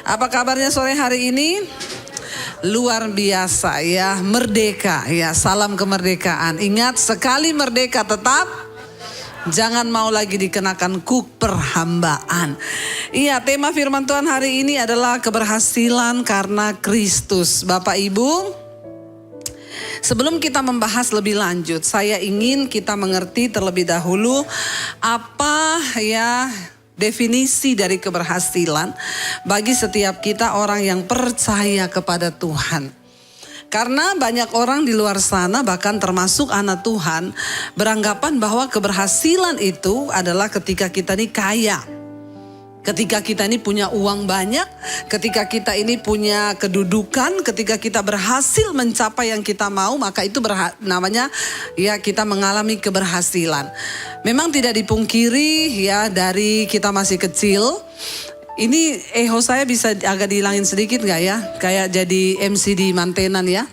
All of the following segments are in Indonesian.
Apa kabarnya sore hari ini? Luar biasa ya, merdeka ya, salam kemerdekaan. Ingat, sekali merdeka tetap jangan mau lagi dikenakan kuk perhambaan. Iya, tema firman Tuhan hari ini adalah keberhasilan karena Kristus. Bapak Ibu, sebelum kita membahas lebih lanjut, saya ingin kita mengerti terlebih dahulu apa ya definisi dari keberhasilan bagi setiap kita orang yang percaya kepada Tuhan. Karena banyak orang di luar sana, bahkan termasuk anak Tuhan, beranggapan bahwa keberhasilan itu adalah ketika kita ini kaya. Ketika kita ini punya uang banyak, ketika kita ini punya kedudukan, ketika kita berhasil mencapai yang kita mau, maka itu namanya ya kita mengalami keberhasilan. Memang tidak dipungkiri ya, dari kita masih kecil, ini eho saya bisa agak dihilangin sedikit gak ya? Kayak jadi MC di mantenan ya.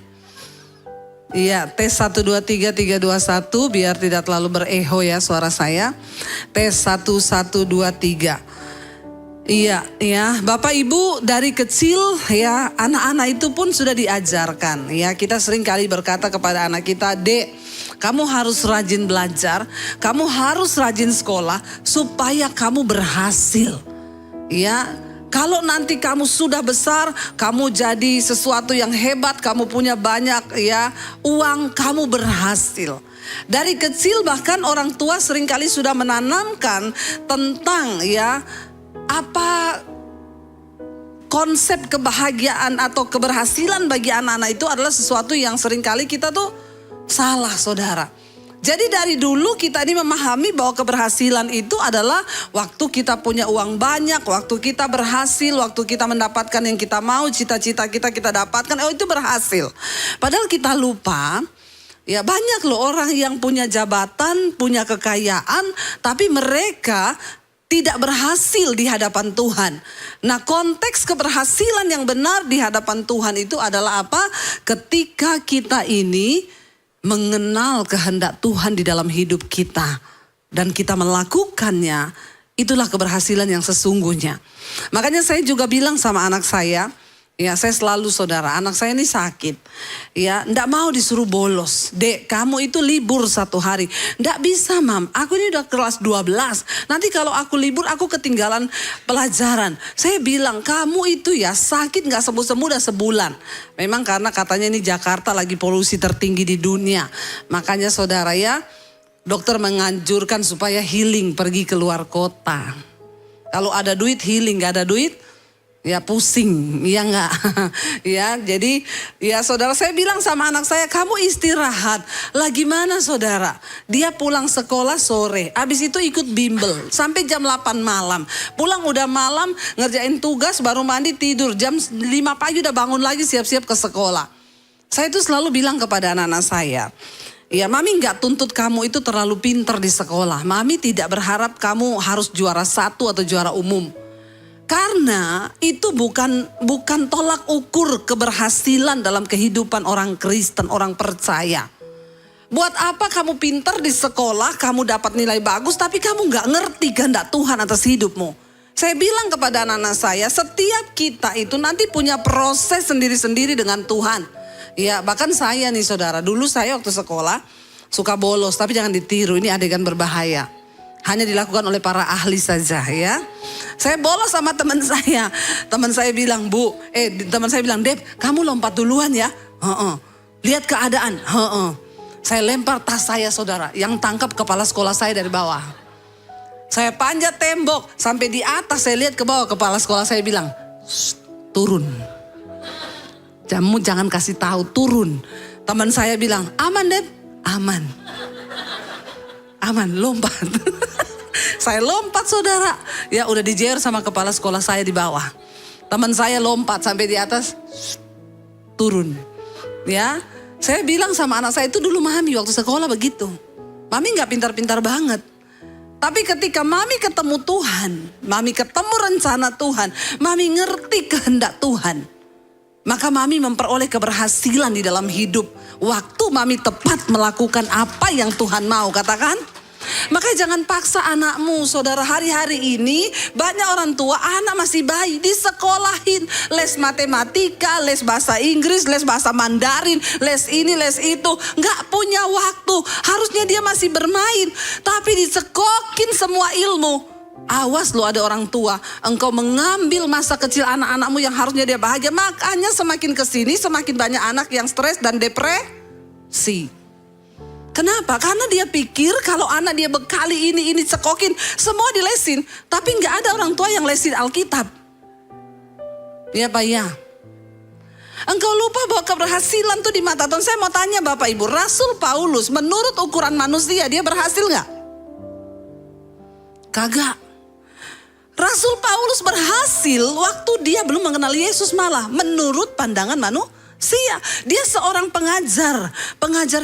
Iya, tes 1, 2, 3, 3, 2, 1 biar tidak terlalu bereho ya suara saya. Tes 1, 1, 2, 3. Iya, ya, Bapak Ibu dari kecil ya, anak-anak itu pun sudah diajarkan ya. Kita sering kali berkata kepada anak kita, "Dek, kamu harus rajin belajar, kamu harus rajin sekolah supaya kamu berhasil." Ya, kalau nanti kamu sudah besar, kamu jadi sesuatu yang hebat, kamu punya banyak ya uang, kamu berhasil. Dari kecil bahkan orang tua seringkali sudah menanamkan tentang ya apa konsep kebahagiaan atau keberhasilan bagi anak-anak itu adalah sesuatu yang seringkali kita tuh salah, saudara. Jadi dari dulu kita ini memahami bahwa keberhasilan itu adalah waktu kita punya uang banyak, waktu kita berhasil, waktu kita mendapatkan yang kita mau, cita-cita kita dapatkan, oh itu berhasil. Padahal kita lupa, ya banyak loh orang yang punya jabatan, punya kekayaan, tapi mereka tidak berhasil di hadapan Tuhan. Nah, konteks keberhasilan yang benar di hadapan Tuhan itu adalah apa? Ketika kita ini mengenal kehendak Tuhan di dalam hidup kita dan kita melakukannya, itulah keberhasilan yang sesungguhnya. Makanya saya juga bilang sama anak saya, ya saya selalu saudara, anak saya ini sakit. Ya, enggak mau disuruh bolos. "Dek, kamu itu libur 1 hari." "Enggak bisa, Mam. Aku ini udah kelas 12. Nanti kalau aku libur, aku ketinggalan pelajaran." Saya bilang, "Kamu itu ya sakit gak sembuh-sembuh udah sebulan." Memang karena katanya ini Jakarta lagi polusi tertinggi di dunia. Makanya saudara ya, dokter menganjurkan supaya healing, pergi keluar kota. Kalau ada duit healing, gak ada duit ya pusing, ya enggak? Ya, jadi ya saudara, saya bilang sama anak saya, "Kamu istirahat." Lah gimana saudara? Dia pulang sekolah sore, habis itu ikut bimbel sampai jam 8 malam. Pulang udah malam, ngerjain tugas, baru mandi tidur. Jam 5 pagi udah bangun lagi siap-siap ke sekolah. Saya itu selalu bilang kepada anak-anak saya, ya Mami gak tuntut kamu itu terlalu pinter di sekolah. Mami tidak berharap kamu harus juara 1 atau juara umum. Karena itu bukan tolak ukur keberhasilan dalam kehidupan orang Kristen, orang percaya. Buat apa kamu pintar di sekolah, kamu dapat nilai bagus, tapi kamu gak ngerti kehendak Tuhan atas hidupmu. Saya bilang kepada anak-anak saya, setiap kita itu nanti punya proses sendiri-sendiri dengan Tuhan. Ya, bahkan saya nih saudara, dulu saya waktu sekolah suka bolos, tapi jangan ditiru, ini adegan berbahaya. Hanya dilakukan oleh para ahli saja ya. Saya bolos sama teman saya. Teman saya bilang, teman saya bilang, "Dep, kamu lompat duluan ya." Lihat keadaan. Saya lempar tas saya saudara, yang tangkap kepala sekolah saya dari bawah. Saya panjat tembok sampai di atas, saya lihat ke bawah, kepala sekolah saya bilang, "Turun. Kamu jangan kasih tahu, turun." Teman saya bilang, "Aman Dep." "Aman. Aman, lompat." Saya lompat saudara. Ya udah dijewer sama kepala sekolah saya di bawah. Teman saya lompat sampai di atas. Turun. Ya, saya bilang sama anak saya itu dulu Mami waktu sekolah begitu. Mami gak pintar-pintar banget. Tapi ketika Mami ketemu Tuhan, Mami ketemu rencana Tuhan, Mami ngerti kehendak Tuhan, maka Mami memperoleh keberhasilan di dalam hidup. Waktu Mami tepat melakukan apa yang Tuhan mau, katakan. Makanya jangan paksa anakmu, saudara. Hari-hari ini banyak orang tua anak masih bayi disekolahin. Les matematika, les bahasa Inggris, les bahasa Mandarin, les ini, les itu. Nggak punya waktu. Harusnya dia masih bermain. Tapi dicekokin semua ilmu. Awas lo ada orang tua, engkau mengambil masa kecil anak-anakmu yang harusnya dia bahagia. Makanya semakin kesini semakin banyak anak yang stres dan depresi. Kenapa? Karena dia pikir kalau anak dia bekali ini cekokin, semua dilesin. Tapi nggak ada orang tua yang lesin Alkitab. Ya Pak ya. Engkau lupa bahwa keberhasilan tuh di mata Tuhan. Saya mau tanya Bapak Ibu, Rasul Paulus menurut ukuran manusia dia berhasil nggak? Kagak. Rasul Paulus berhasil waktu dia belum mengenal Yesus malah menurut pandangan manusia. Dia seorang pengajar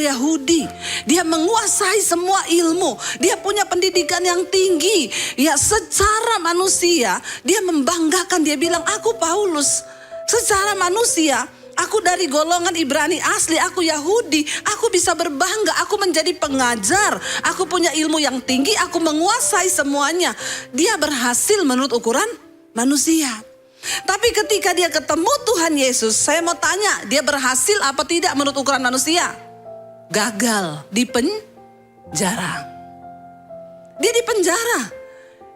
Yahudi. Dia menguasai semua ilmu. Dia punya pendidikan yang tinggi. Ya secara manusia dia membanggakan, dia bilang aku Paulus. Secara manusia aku dari golongan Ibrani asli, aku Yahudi, aku bisa berbangga, aku menjadi pengajar, aku punya ilmu yang tinggi, aku menguasai semuanya. Dia berhasil menurut ukuran manusia. Tapi ketika dia ketemu Tuhan Yesus, saya mau tanya, dia berhasil apa tidak menurut ukuran manusia? Gagal, di penjara. Dia di penjara.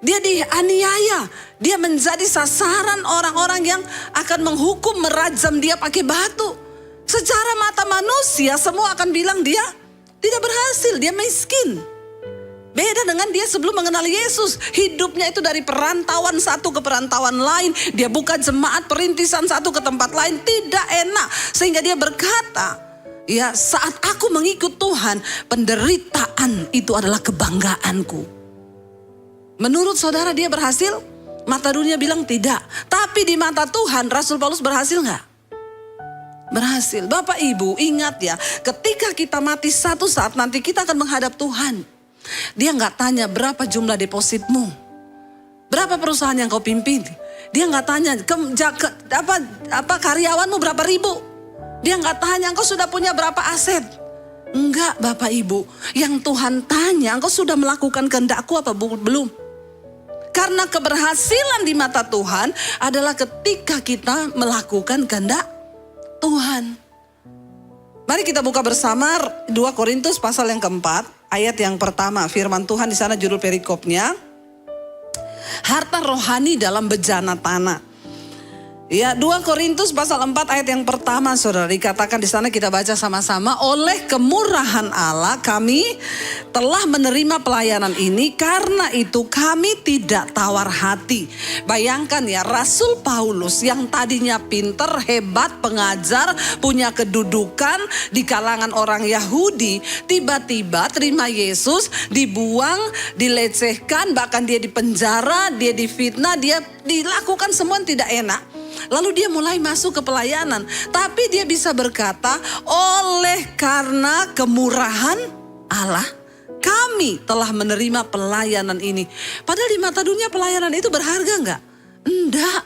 Dia dianiaya, dia menjadi sasaran orang-orang yang akan menghukum, merajam dia pakai batu. Secara mata manusia semua akan bilang dia tidak berhasil, dia miskin. Beda dengan dia sebelum mengenal Yesus. Hidupnya itu dari perantauan satu ke perantauan lain. Dia buka jemaat perintisan satu ke tempat lain, tidak enak. Sehingga dia berkata, ya saat aku mengikut Tuhan, penderitaan itu adalah kebanggaanku. Menurut saudara dia berhasil? Mata dunia bilang tidak. Tapi di mata Tuhan Rasul Paulus berhasil nggak? Berhasil. Bapak Ibu ingat ya, ketika kita mati satu saat nanti kita akan menghadap Tuhan. Dia nggak tanya berapa jumlah depositmu, berapa perusahaan yang kau pimpin. Dia nggak tanya apa karyawanmu berapa ribu. Dia nggak tanya engkau sudah punya berapa aset. Enggak Bapak Ibu, yang Tuhan tanya engkau sudah melakukan kehendakku apa belum? Karena keberhasilan di mata Tuhan adalah ketika kita melakukan kehendak Tuhan. Mari kita buka bersama 2 Korintus pasal yang keempat, ayat yang pertama. Firman Tuhan di sana judul perikopnya, harta rohani dalam bejana tanah. Ya, 2 Korintus pasal 4 ayat yang pertama, saudara, dikatakan di sana, kita baca sama-sama. Oleh kemurahan Allah kami telah menerima pelayanan ini, karena itu kami tidak tawar hati. Bayangkan ya, Rasul Paulus yang tadinya pinter, hebat, pengajar, punya kedudukan di kalangan orang Yahudi, tiba-tiba terima Yesus, dibuang, dilecehkan, bahkan dia dipenjara, dia difitnah, dia dilakukan semua yang tidak enak. Lalu dia mulai masuk ke pelayanan. Tapi dia bisa berkata, oleh karena kemurahan Allah, kami telah menerima pelayanan ini. Padahal di mata dunia pelayanan itu berharga enggak? Enggak.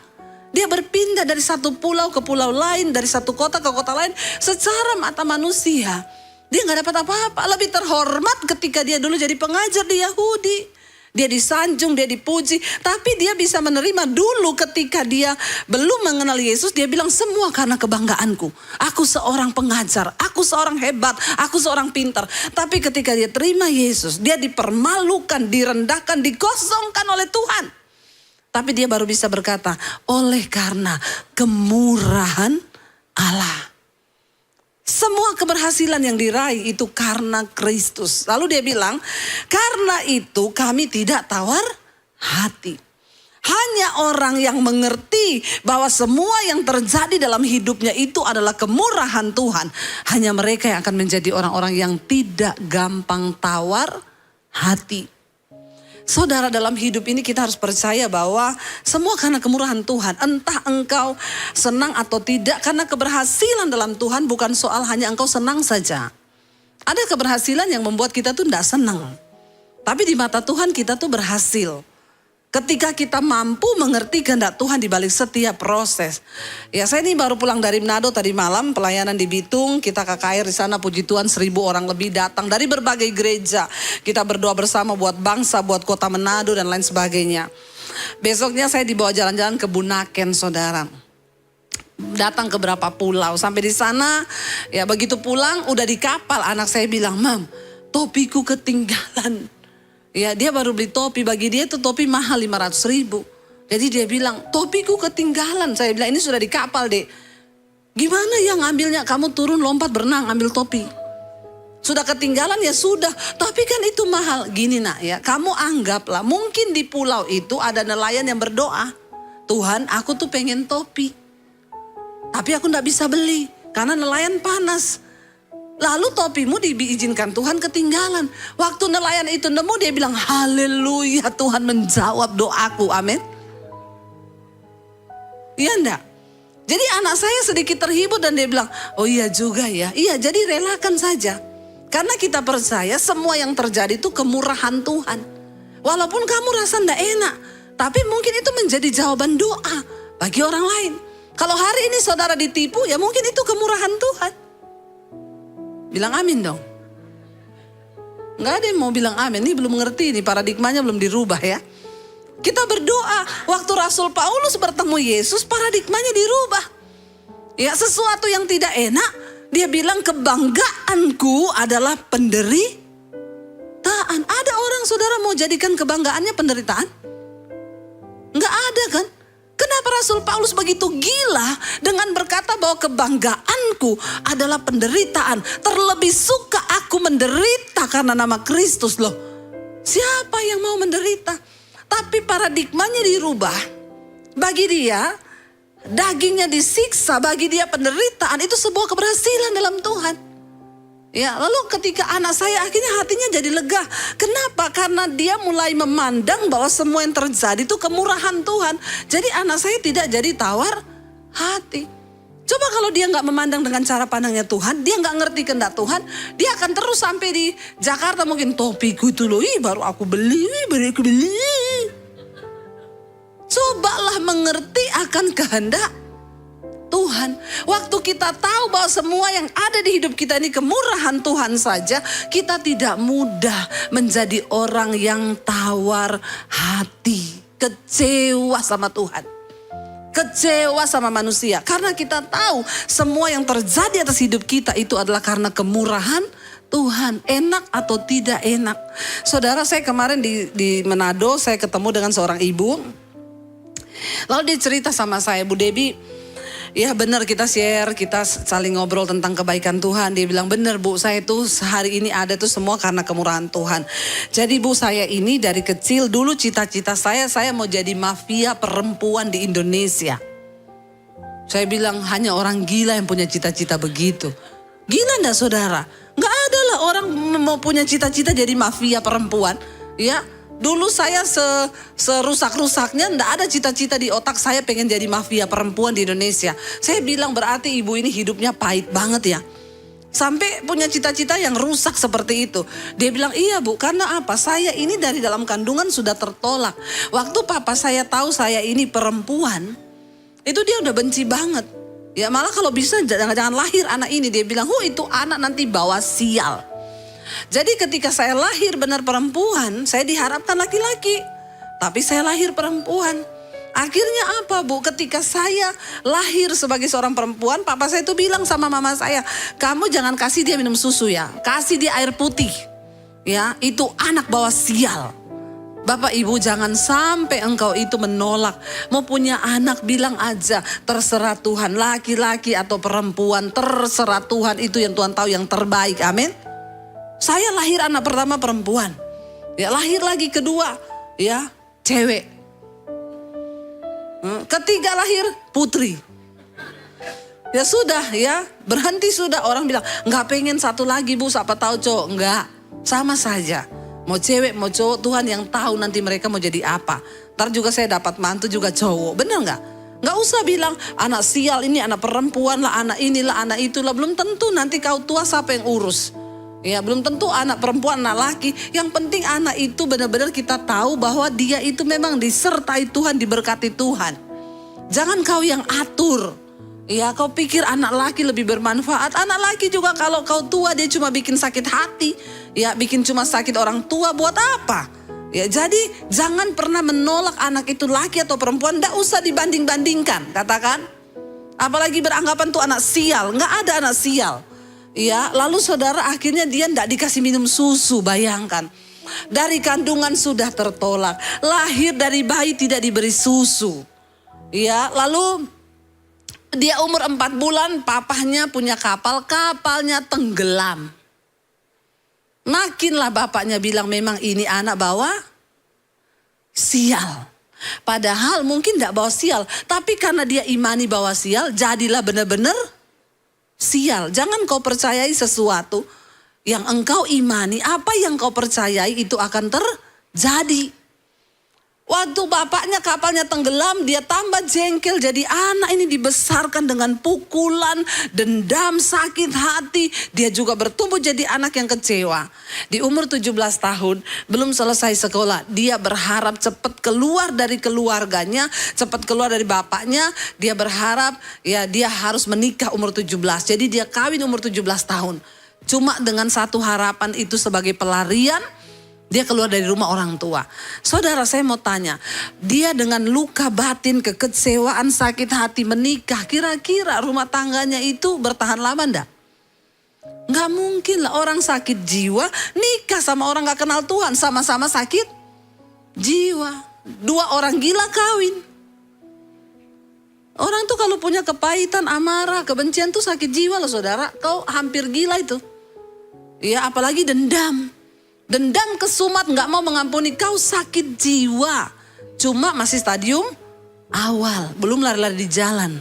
Dia berpindah dari satu pulau ke pulau lain, dari satu kota ke kota lain. Secara mata manusia, dia enggak dapat apa-apa. Lebih terhormat ketika dia dulu jadi pengajar di Yahudi. Dia disanjung, dia dipuji. Tapi dia bisa menerima dulu ketika dia belum mengenal Yesus. Dia bilang semua karena kebanggaanku. Aku seorang pengajar, aku seorang hebat, aku seorang pintar. Tapi ketika dia terima Yesus, dia dipermalukan, direndahkan, dikosongkan oleh Tuhan. Tapi dia baru bisa berkata, oleh karena kemurahan Allah. Semua keberhasilan yang diraih itu karena Kristus. Lalu dia bilang, karena itu kami tidak tawar hati. Hanya orang yang mengerti bahwa semua yang terjadi dalam hidupnya itu adalah kemurahan Tuhan. Hanya mereka yang akan menjadi orang-orang yang tidak gampang tawar hati. Saudara, dalam hidup ini kita harus percaya bahwa semua karena kemurahan Tuhan. Entah engkau senang atau tidak, karena keberhasilan dalam Tuhan bukan soal hanya engkau senang saja. Ada keberhasilan yang membuat kita tuh tidak senang. Tapi di mata Tuhan kita tuh berhasil. Ketika kita mampu mengerti kehendak Tuhan di balik setiap proses. Ya, saya ini baru pulang dari Manado tadi malam, pelayanan di Bitung, kita KKR di sana, puji Tuhan 1.000 orang lebih datang dari berbagai gereja. Kita berdoa bersama buat bangsa, buat kota Manado dan lain sebagainya. Besoknya saya dibawa jalan-jalan ke Bunaken, saudara. Datang ke beberapa pulau, sampai di sana, ya begitu pulang udah di kapal, anak saya bilang, "Mam, topiku ketinggalan." Ya, dia baru beli topi, bagi dia itu topi mahal 500.000. Jadi dia bilang, "Topiku ketinggalan." Saya bilang, "Ini sudah di kapal, Dek. Gimana yang ngambilnya? Kamu turun lompat berenang ambil topi. Sudah ketinggalan ya sudah, tapi kan itu mahal." Gini nak ya, kamu anggaplah mungkin di pulau itu ada nelayan yang berdoa, "Tuhan, aku tuh pengen topi. Tapi aku gak bisa beli karena nelayan panas." Lalu topimu diizinkan Tuhan ketinggalan. Waktu nelayan itu nemu, dia bilang, "Haleluya, Tuhan menjawab doaku." Amin. Iya enggak? Jadi anak saya sedikit terhibur dan dia bilang, "Oh iya juga ya." Iya, jadi relakan saja. Karena kita percaya semua yang terjadi itu kemurahan Tuhan. Walaupun kamu rasa enggak enak, tapi mungkin itu menjadi jawaban doa bagi orang lain. Kalau hari ini saudara ditipu, ya mungkin itu kemurahan Tuhan. Bilang amin dong. Nggak ada yang mau bilang amin. Ini belum mengerti, ini paradigmanya belum dirubah ya. Kita berdoa. Waktu Rasul Paulus bertemu Yesus, paradigmanya dirubah. Ya, sesuatu yang tidak enak, dia bilang kebanggaanku adalah penderitaan. Ada orang saudara mau jadikan kebanggaannya penderitaan? Nggak ada kan? Kenapa Rasul Paulus begitu gila dengan berkata bahwa kebanggaanku adalah penderitaan. Terlebih suka aku menderita karena nama Kristus loh. Siapa yang mau menderita? Tapi paradigmanya dirubah. Bagi dia, dagingnya disiksa, bagi dia penderitaan itu sebuah keberhasilan dalam Tuhan. Ya, lalu ketika anak saya akhirnya hatinya jadi lega. Kenapa? Karena dia mulai memandang bahwa semua yang terjadi itu kemurahan Tuhan. Jadi anak saya tidak jadi tawar hati. Coba kalau dia nggak memandang dengan cara pandangnya Tuhan, dia nggak ngerti kehendak Tuhan, dia akan terus sampai di Jakarta mungkin, "Topiku itu loh, baru aku beli, baru aku beli." Cobalah mengerti akan kehendak Tuhan. Waktu kita tahu bahwa semua yang ada di hidup kita ini kemurahan Tuhan saja, kita tidak mudah menjadi orang yang tawar hati, kecewa sama Tuhan, kecewa sama manusia. Karena kita tahu semua yang terjadi atas hidup kita itu adalah karena kemurahan Tuhan. Enak atau tidak enak. Saudara, saya kemarin di Manado, saya ketemu dengan seorang ibu. Lalu dia cerita sama saya, "Bu Debbie, ya benar, kita share, kita saling ngobrol tentang kebaikan Tuhan." Dia bilang, "Benar Bu, saya tuh hari ini ada tuh semua karena kemurahan Tuhan. Jadi Bu, saya ini dari kecil dulu cita-cita saya mau jadi mafia perempuan di Indonesia." Saya bilang, hanya orang gila yang punya cita-cita begitu. Gila enggak saudara? Enggak ada lah orang mau punya cita-cita jadi mafia perempuan. Ya, dulu saya serusak-rusaknya enggak ada cita-cita di otak saya pengen jadi mafia perempuan di Indonesia. Saya bilang, berarti ibu ini hidupnya pahit banget ya. Sampai punya cita-cita yang rusak seperti itu. Dia bilang, "Iya Bu, karena apa? Saya ini dari dalam kandungan sudah tertolak. Waktu papa saya tahu saya ini perempuan, itu dia udah benci banget. Ya malah kalau bisa jangan lahir anak ini." Dia bilang, "Itu anak nanti bawa sial." Jadi ketika saya lahir benar perempuan, saya diharapkan laki-laki. Tapi saya lahir perempuan. Akhirnya apa Bu? Ketika saya lahir sebagai seorang perempuan, papa saya itu bilang sama mama saya, "Kamu jangan kasih dia minum susu ya. Kasih dia air putih. Ya, itu anak bawa sial. Bapak Ibu jangan sampai engkau itu menolak. Mau punya anak bilang aja, terserah Tuhan. Laki-laki atau perempuan, terserah Tuhan. Itu yang Tuhan tahu yang terbaik. Amin. Saya lahir anak pertama perempuan. Ya, lahir lagi kedua, ya, cewek. Ketiga lahir putri. Ya sudah ya, berhenti sudah. Orang bilang, "Nggak pengen satu lagi Bu, siapa tahu cowok." Enggak, sama saja. Mau cewek mau cowok, Tuhan yang tahu nanti mereka mau jadi apa. Ntar juga saya dapat mantu juga cowok, bener nggak? Nggak usah bilang anak sial ini, anak perempuan lah, anak inilah, anak itulah. Belum tentu nanti kau tua siapa yang urus. Ya belum tentu anak perempuan, anak laki. Yang penting anak itu benar-benar kita tahu bahwa dia itu memang disertai Tuhan, diberkati Tuhan. Jangan kau yang atur. Ya kau pikir anak laki lebih bermanfaat. Anak laki juga kalau kau tua dia cuma bikin sakit hati. Ya bikin cuma sakit orang tua, buat apa? Ya jadi jangan pernah menolak anak itu laki atau perempuan. Nggak usah dibanding-bandingkan, katakan. Apalagi beranggapan tuh anak sial. Nggak ada anak sial. Ya, lalu saudara akhirnya dia tidak dikasih minum susu, bayangkan. Dari kandungan sudah tertolak, lahir dari bayi tidak diberi susu. Ya, lalu dia umur 4 bulan, papahnya punya kapal, kapalnya tenggelam. Makinlah bapaknya bilang memang ini anak bawa sial. Padahal mungkin tidak bawa sial, tapi karena dia imani bawa sial, jadilah benar-benar sial. Jangan kau percayai sesuatu yang engkau imani, apa yang kau percayai itu akan terjadi. Waktu bapaknya kapalnya tenggelam, dia tambah jengkel. Jadi anak ini dibesarkan dengan pukulan, dendam, sakit hati. Dia juga bertumbuh jadi anak yang kecewa. Di umur 17 tahun, belum selesai sekolah. Dia berharap cepat keluar dari keluarganya, cepat keluar dari bapaknya. Dia berharap ya dia harus menikah umur 17. Jadi dia kawin umur 17 tahun. Cuma dengan satu harapan itu sebagai pelarian, dia keluar dari rumah orang tua. Saudara, saya mau tanya, dia dengan luka batin, kekecewaan, sakit hati menikah, kira-kira rumah tangganya itu bertahan lama enggak? Nggak mungkin lah, orang sakit jiwa nikah sama orang gak kenal Tuhan, sama-sama sakit jiwa. 2 orang gila kawin. Orang tuh kalau punya kepahitan, amarah, kebencian tuh sakit jiwa loh saudara. Kau hampir gila itu. Ya apalagi dendam. Dendam kesumat, gak mau mengampuni, kau sakit jiwa. Cuma masih stadium awal, belum lari-lari di jalan.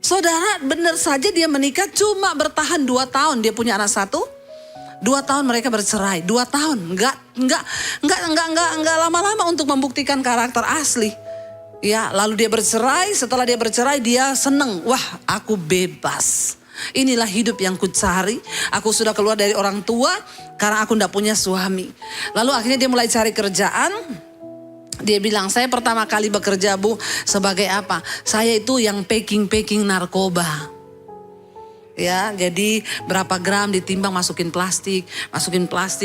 Saudara, benar saja dia menikah cuma bertahan 2 tahun. Dia punya anak 1, 2 tahun mereka bercerai. 2 tahun, enggak lama-lama untuk membuktikan karakter asli. Ya, lalu dia bercerai, setelah dia bercerai dia seneng. Wah, aku bebas. Inilah hidup yang ku cari. Aku sudah keluar dari orang tua karena aku tidak punya suami. Lalu akhirnya dia mulai cari kerjaan. Dia bilang, saya pertama kali bekerja Bu sebagai apa? Saya itu yang packing narkoba. Ya, jadi berapa gram ditimbang masukin plastik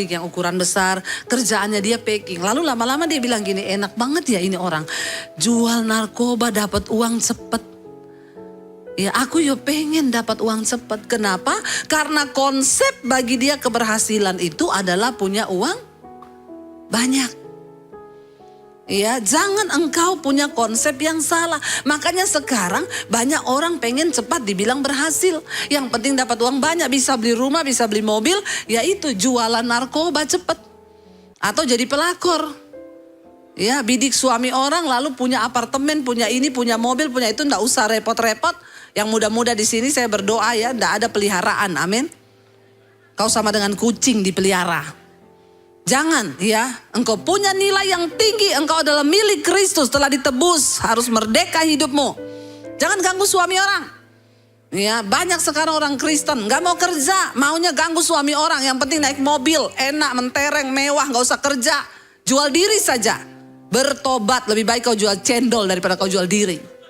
yang ukuran besar. Kerjaannya dia packing. Lalu lama-lama dia bilang gini, enak banget ya ini orang. Jual narkoba dapat uang cepet. Ya aku pengen dapat uang cepat. Kenapa? Karena konsep bagi dia keberhasilan itu adalah punya uang banyak. Ya jangan engkau punya konsep yang salah. Makanya sekarang banyak orang pengen cepat dibilang berhasil. Yang penting dapat uang banyak, bisa beli rumah, bisa beli mobil. Yaitu jualan narkoba cepat. Atau jadi pelakor. Ya bidik suami orang lalu punya apartemen, punya ini, punya mobil, punya itu. Nggak usah repot-repot. Yang muda-muda di sini saya berdoa ya, tidak ada peliharaan, amin. Kau sama dengan kucing dipelihara. Jangan ya, engkau punya nilai yang tinggi, engkau adalah milik Kristus, telah ditebus, harus merdeka hidupmu. Jangan ganggu suami orang. Ya banyak sekarang orang Kristen nggak mau kerja, maunya ganggu suami orang. Yang penting naik mobil, enak, mentereng, mewah, nggak usah kerja, jual diri saja. Bertobat, lebih baik kau jual cendol daripada kau jual diri.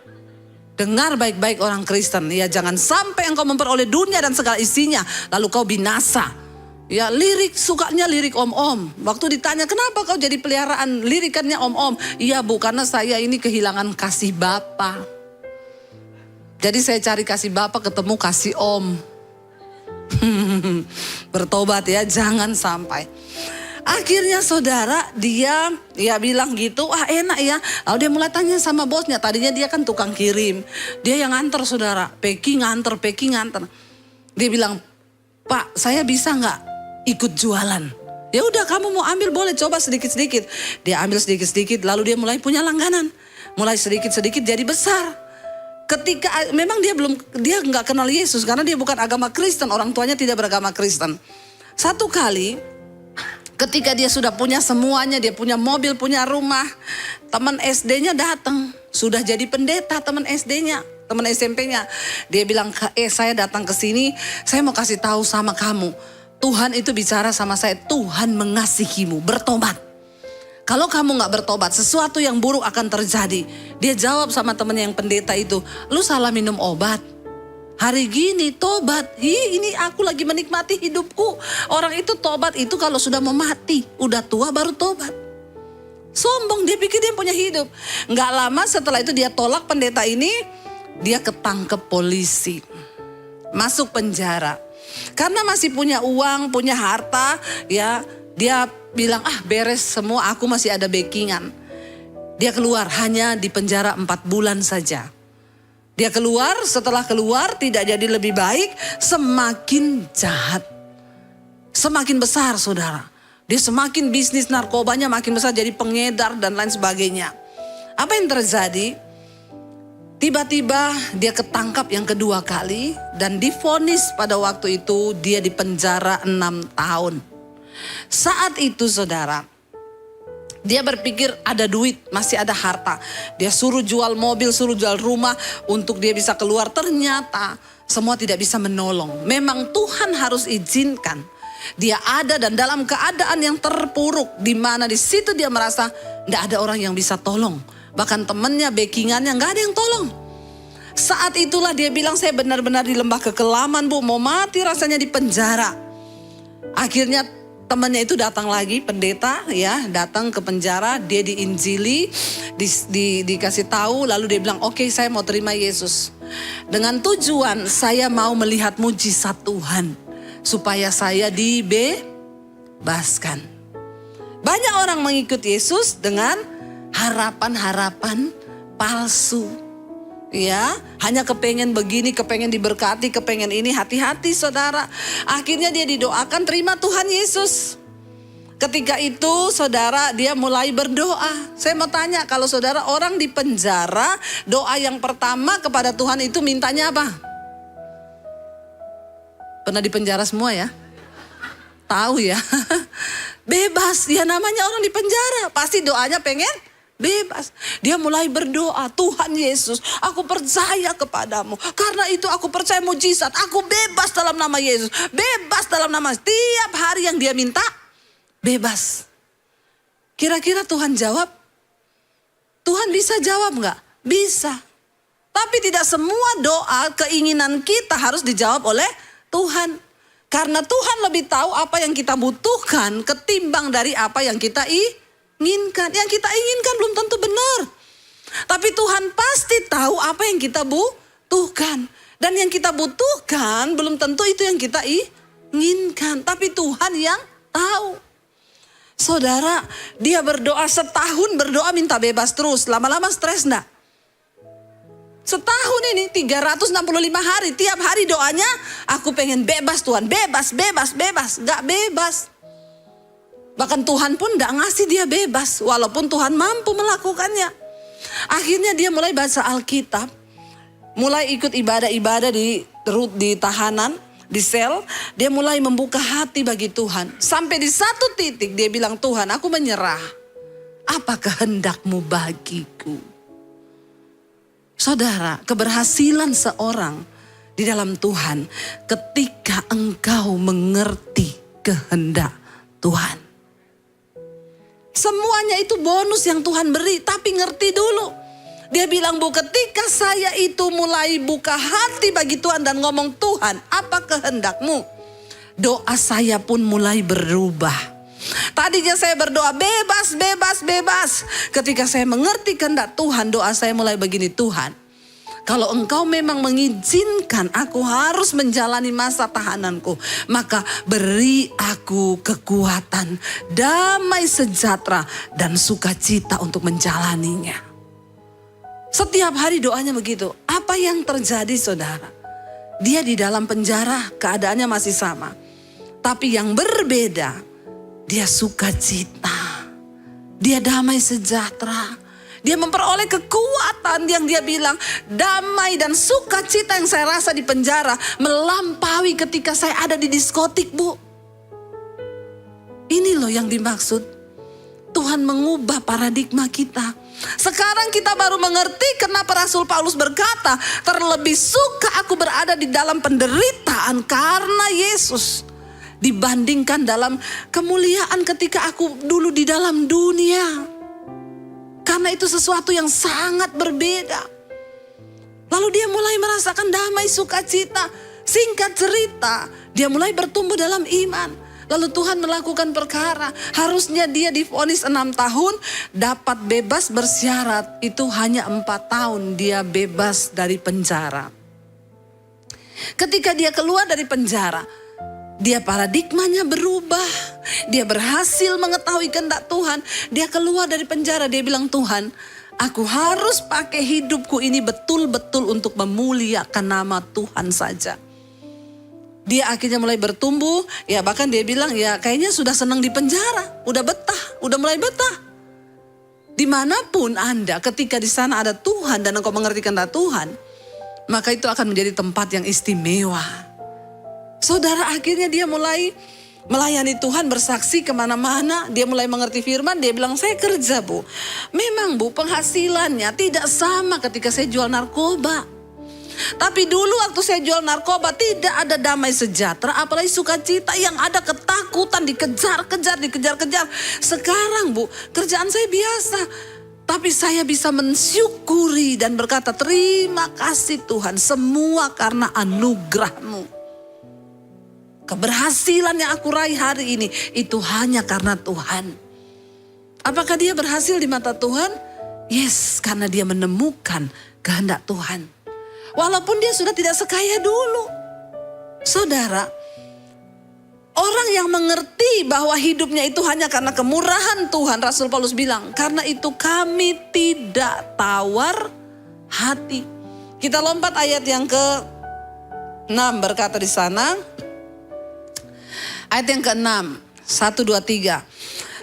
Dengar baik-baik orang Kristen, ya jangan sampai engkau memperoleh dunia dan segala isinya, lalu kau binasa. Ya sukanya lirik om-om. Waktu ditanya kenapa kau jadi peliharaan, lirikannya om-om. Iya Bu, karena saya ini kehilangan kasih Bapa. Jadi saya cari kasih Bapa, ketemu kasih om. Bertobat ya, jangan sampai. Akhirnya saudara dia bilang gitu, wah enak ya. Lalu dia mulai tanya sama bosnya, tadinya dia kan tukang kirim. Dia yang nganter saudara, packing nganter. Dia bilang, Pak saya bisa gak ikut jualan? Ya udah kamu mau ambil boleh, coba sedikit-sedikit. Dia ambil sedikit-sedikit lalu dia mulai punya langganan. Mulai sedikit-sedikit jadi besar. Ketika memang dia gak kenal Yesus karena dia bukan agama Kristen, orang tuanya tidak beragama Kristen. Satu kali ketika dia sudah punya semuanya, dia punya mobil, punya rumah, teman SD-nya datang, sudah jadi pendeta teman SD-nya, teman SMP-nya. Dia bilang, saya datang ke sini, saya mau kasih tahu sama kamu, Tuhan itu bicara sama saya, Tuhan mengasihimu, bertobat. Kalau kamu gak bertobat, sesuatu yang buruk akan terjadi. Dia jawab sama temennya yang pendeta itu, lu salah minum obat. Hari gini tobat, ini aku lagi menikmati hidupku. Orang itu tobat itu kalau sudah mau mati, udah tua baru tobat. Sombong, dia pikir dia punya hidup. Gak lama setelah itu dia tolak pendeta ini, dia ketangkep polisi. Masuk penjara. Karena masih punya uang, punya harta, ya dia bilang beres semua, aku masih ada backingan. Dia keluar hanya di penjara 4 bulan saja. Dia keluar, setelah keluar tidak jadi lebih baik, semakin jahat. Semakin besar saudara. Dia semakin bisnis narkobanya makin besar, jadi pengedar dan lain sebagainya. Apa yang terjadi? Tiba-tiba dia ketangkap yang kedua kali dan divonis pada waktu itu dia dipenjara 6 tahun. Saat itu saudara, dia berpikir ada duit, masih ada harta. Dia suruh jual mobil, suruh jual rumah untuk dia bisa keluar. Ternyata semua tidak bisa menolong. Memang Tuhan harus izinkan dia ada dan dalam keadaan yang terpuruk. Di mana di situ dia merasa tidak ada orang yang bisa tolong. Bahkan temannya, backingannya gak ada yang tolong. Saat itulah dia bilang, saya benar-benar di lembah kekelaman bu, mau mati rasanya di penjara. Akhirnya temannya itu datang lagi, pendeta ya, datang ke penjara, dia diinjili, dikasih tahu, lalu dia bilang, oke, saya mau terima Yesus. Dengan tujuan saya mau melihat mujizat Tuhan, supaya saya dibebaskan. Banyak orang mengikut Yesus dengan harapan-harapan palsu. Ya, hanya kepengen begini, kepengen diberkati, kepengen ini, hati-hati saudara. Akhirnya dia didoakan terima Tuhan Yesus. Ketika itu saudara dia mulai berdoa. Saya mau tanya, kalau saudara orang di penjara, doa yang pertama kepada Tuhan itu mintanya apa? Pernah di penjara semua ya? Tahu ya? Bebas, ya namanya orang di penjara. Pasti doanya pengen bebas. Dia mulai berdoa, Tuhan Yesus, aku percaya kepadamu. Karena itu aku percaya mujizat. Aku bebas dalam nama Yesus. Bebas dalam nama. Tiap hari yang dia minta, bebas. Kira-kira Tuhan jawab? Tuhan bisa jawab gak? Bisa. Tapi tidak semua doa, keinginan kita harus dijawab oleh Tuhan. Karena Tuhan lebih tahu apa yang kita butuhkan ketimbang dari apa yang kita inginkan. Yang kita inginkan belum tentu benar. Tapi Tuhan pasti tahu apa yang kita butuhkan. Dan yang kita butuhkan belum tentu itu yang kita inginkan. Tapi Tuhan yang tahu. Saudara, dia berdoa setahun, berdoa minta bebas terus. Lama-lama stres enggak? Setahun ini 365 hari. Tiap hari doanya, aku pengen bebas Tuhan. Bebas, bebas, bebas. Gak bebas. Bahkan Tuhan pun gak ngasih dia bebas. Walaupun Tuhan mampu melakukannya. Akhirnya dia mulai baca Alkitab. Mulai ikut ibadah-ibadah di tahanan, di sel. Dia mulai membuka hati bagi Tuhan. Sampai di satu titik dia bilang, Tuhan aku menyerah. Apa kehendakmu bagiku? Saudara, keberhasilan seorang di dalam Tuhan ketika engkau mengerti kehendak Tuhan. Semuanya itu bonus yang Tuhan beri, tapi ngerti dulu. Dia bilang, Bu, ketika saya itu mulai buka hati bagi Tuhan dan ngomong, Tuhan, apa kehendakmu? Doa saya pun mulai berubah. Tadinya saya berdoa bebas, bebas, bebas. Ketika saya mengerti kehendak Tuhan, doa saya mulai begini, Tuhan, kalau engkau memang mengizinkan aku harus menjalani masa tahananku, maka beri aku kekuatan, damai sejahtera, dan sukacita untuk menjalaninya. Setiap hari doanya begitu. Apa yang terjadi saudara? Dia di dalam penjara, keadaannya masih sama. Tapi yang berbeda, dia sukacita, dia damai sejahtera. Dia memperoleh kekuatan yang dia bilang, damai dan sukacita yang saya rasa di penjara melampaui ketika saya ada di diskotik, Bu. Ini loh yang dimaksud. Tuhan mengubah paradigma kita. Sekarang kita baru mengerti kenapa Rasul Paulus berkata, terlebih suka aku berada di dalam penderitaan karena Yesus. dibandingkan dalam kemuliaan ketika aku dulu di dalam dunia. Karena itu sesuatu yang sangat berbeda. Lalu dia mulai merasakan damai, sukacita. Singkat cerita, dia mulai bertumbuh dalam iman. Lalu Tuhan melakukan perkara. Harusnya dia divonis 6 tahun, dapat bebas bersyarat. Itu hanya 4 tahun dia bebas dari penjara. Ketika dia keluar dari penjara, dia paradigmanya berubah. Dia berhasil mengetahui kehendak Tuhan. Dia keluar dari penjara, dia bilang, Tuhan, aku harus pakai hidupku ini betul-betul untuk memuliakan nama Tuhan saja. Dia akhirnya mulai bertumbuh, ya bahkan dia bilang ya kayaknya sudah senang di penjara, udah betah, udah mulai betah. Dimanapun Anda ketika di sana ada Tuhan dan engkau mengerti kehendak Tuhan, maka itu akan menjadi tempat yang istimewa. Saudara, akhirnya dia mulai melayani Tuhan, bersaksi kemana-mana, dia mulai mengerti firman, dia bilang saya kerja Bu. Memang Bu penghasilannya tidak sama ketika saya jual narkoba. Tapi dulu waktu saya jual narkoba tidak ada damai sejahtera, apalagi sukacita, yang ada ketakutan, dikejar-kejar. Sekarang Bu, kerjaan saya biasa. Tapi saya bisa mensyukuri dan berkata terima kasih Tuhan, semua karena anugerah-Mu. Keberhasilan yang aku raih hari ini itu hanya karena Tuhan. Apakah dia berhasil di mata Tuhan? Yes, karena dia menemukan kehendak Tuhan. Walaupun dia sudah tidak sekaya dulu. Saudara, orang yang mengerti bahwa hidupnya itu hanya karena kemurahan Tuhan, Rasul Paulus bilang, karena itu kami tidak tawar hati. Kita lompat ayat yang ke-6 berkata di sana. Ayat yang ke-6, 1, 2, 3.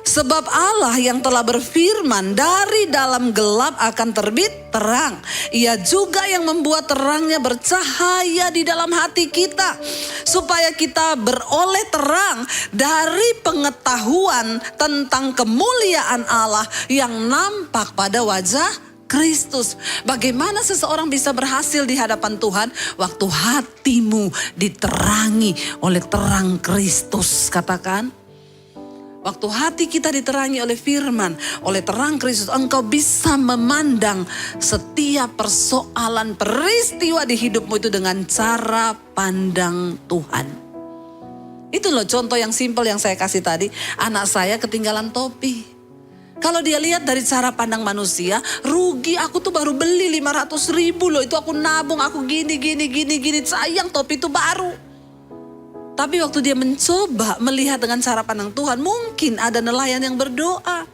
Sebab Allah yang telah berfirman dari dalam gelap akan terbit terang. Ia juga yang membuat terangnya bercahaya di dalam hati kita. Supaya kita beroleh terang dari pengetahuan tentang kemuliaan Allah yang nampak pada wajah Kristus. Bagaimana seseorang bisa berhasil di hadapan Tuhan? Waktu hatimu diterangi oleh terang Kristus, katakan. Waktu hati kita diterangi oleh firman, oleh terang Kristus, engkau bisa memandang setiap persoalan, peristiwa di hidupmu itu dengan cara pandang Tuhan. Itu loh contoh yang simpel yang saya kasih tadi. Anak saya ketinggalan topi. Kalau dia lihat dari cara pandang manusia, rugi, aku tuh baru beli 500.000 loh. Itu aku nabung, aku gini. Sayang topi itu baru. Tapi waktu dia mencoba melihat dengan cara pandang Tuhan, mungkin ada nelayan yang berdoa.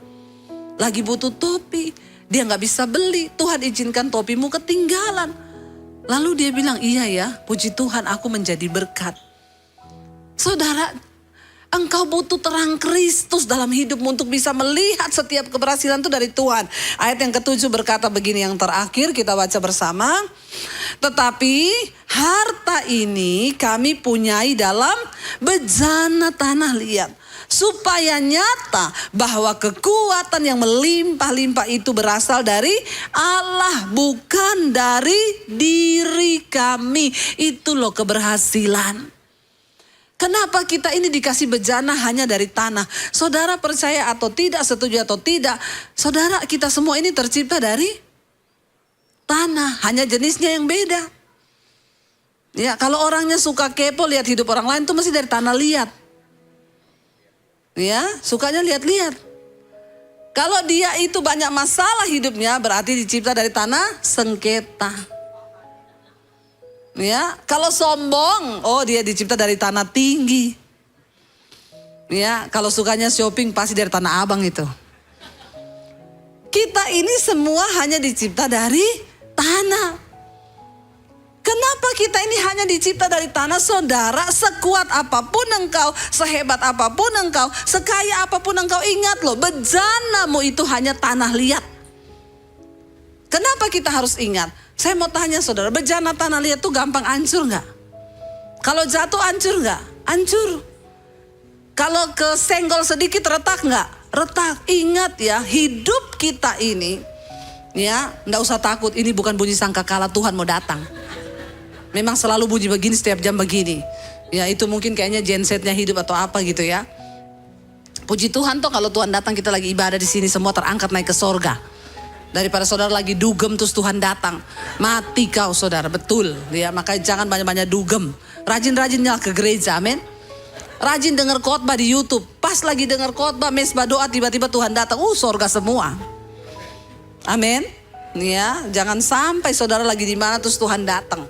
Lagi butuh topi, dia gak bisa beli. Tuhan izinkan topimu ketinggalan. Lalu dia bilang, iya ya, puji Tuhan aku menjadi berkat. Saudara, engkau butuh terang Kristus dalam hidupmu untuk bisa melihat setiap keberhasilan itu dari Tuhan. Ayat yang ke-7 berkata begini, yang terakhir kita baca bersama. Tetapi harta ini kami punyai dalam bejana tanah liat. Supaya nyata bahwa kekuatan yang melimpah-limpah itu berasal dari Allah, bukan dari diri kami. Itu loh keberhasilan. Kenapa kita ini dikasih bejana hanya dari tanah? Saudara percaya atau tidak, setuju atau tidak, saudara kita semua ini tercipta dari tanah. Hanya jenisnya yang beda. Ya, kalau orangnya suka kepo lihat hidup orang lain itu mesti dari tanah liat. Ya, sukanya lihat-lihat. Kalau dia itu banyak masalah hidupnya berarti dicipta dari tanah sengketa. Ya, kalau sombong, oh dia dicipta dari tanah tinggi. Ya, kalau sukanya shopping pasti dari Tanah Abang itu. Kita ini semua hanya dicipta dari tanah. Kenapa kita ini hanya dicipta dari tanah? Saudara, sekuat apapun engkau, sehebat apapun engkau, sekaya apapun engkau, ingat loh, bejanamu itu hanya tanah liat. Kenapa kita harus ingat? Saya mau tanya saudara, bejana tanah liat itu gampang hancur gak? Kalau jatuh hancur gak? Hancur. Kalau kesenggol sedikit retak gak? Retak. Ingat ya, hidup kita ini, ya, gak usah takut, ini bukan bunyi sangkakala Tuhan mau datang. Memang selalu bunyi begini setiap jam begini. Ya itu mungkin kayaknya gensetnya hidup atau apa gitu ya. Puji Tuhan toh kalau Tuhan datang kita lagi ibadah di sini semua terangkat naik ke sorga. Daripada saudara lagi dugem terus Tuhan datang. Mati kau saudara, betul. Ya, makanya jangan banyak-banyak dugem. Rajin-rajinnya ke gereja, amin. Rajin dengar khotbah di YouTube. Pas lagi dengar khotbah, mesbah doa tiba-tiba Tuhan datang. Sorga semua. Amin. Ya, jangan sampai saudara lagi di mana terus Tuhan datang.